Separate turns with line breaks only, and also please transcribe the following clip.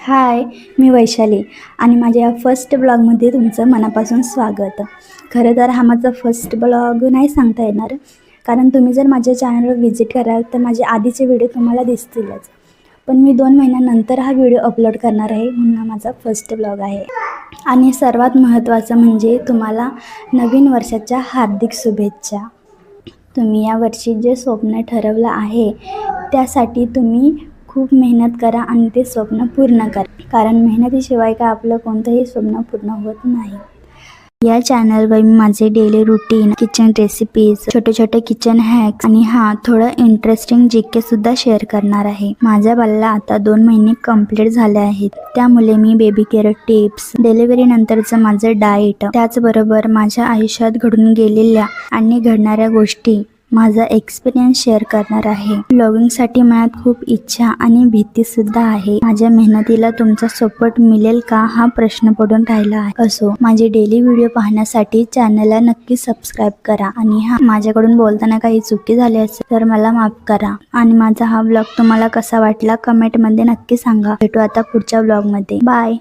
हाय, मी वैशाली आणि माझ्या या फर्स्ट ब्लॉगमध्ये तुमचं मनापासून स्वागत. खरं तर हा माझा फर्स्ट ब्लॉग नाही सांगता येणार, कारण तुम्ही जर माझ्या चॅनलवर व्हिजिट कराल तर माझे आधीचे व्हिडिओ तुम्हाला दिसतीलच. पण मी 2 महिन्यानंतर हा व्हिडिओ अपलोड करणार आहे, म्हणून हा माझा फर्स्ट ब्लॉग आहे. आणि सर्वात महत्त्वाचं म्हणजे तुम्हाला नवीन वर्षाच्या हार्दिक शुभेच्छा. तुम्ही यावर्षी जे स्वप्न ठरवलं आहे त्यासाठी तुम्ही खूप मेहनत करा आणि ते स्वप्न पूर्ण करा, कारण मेहनतीशिवाय काय आपलं कोणतंही स्वप्न पूर्ण होत नाही. या चॅनलवर मी माझे डेली रुटीन, किचन रेसिपीज, छोटे छोटे किचन हॅक्स आणि थोडं इंटरेस्टिंग जीके सुद्धा शेअर करणार आहे. माझ्या बाळाला आता 2 महिने कंप्लीट झाले आहेत, त्यामुळे me baby care tips, delivery नंतरचं माझं डाएट, त्याचबरोबर माझ्या आयुष्यात घडून गेलेल्या आणि घडणाऱ्या गोष्टी, माझा एक्सपिरियन्स शेअर करणार आहे. ब्लॉगिंगसाठी मनात खूप इच्छा आणि भीती सुद्धा आहे. माझ्या मेहनतीला तुमचा सपोर्ट मिळेल का हा प्रश्न पडून राहिला आहे. असो, माझे डेली व्हिडिओ पाहण्यासाठी चॅनलला नक्की सबस्क्राईब करा. आणि माझ्याकडून बोलताना काही चुकी झाली असेल तर मला माफ करा. आणि माझा हा ब्लॉग तुम्हाला कसा वाटला कमेंटमध्ये नक्की सांगा. भेटू आता पुढच्या ब्लॉगमध्ये. बाय.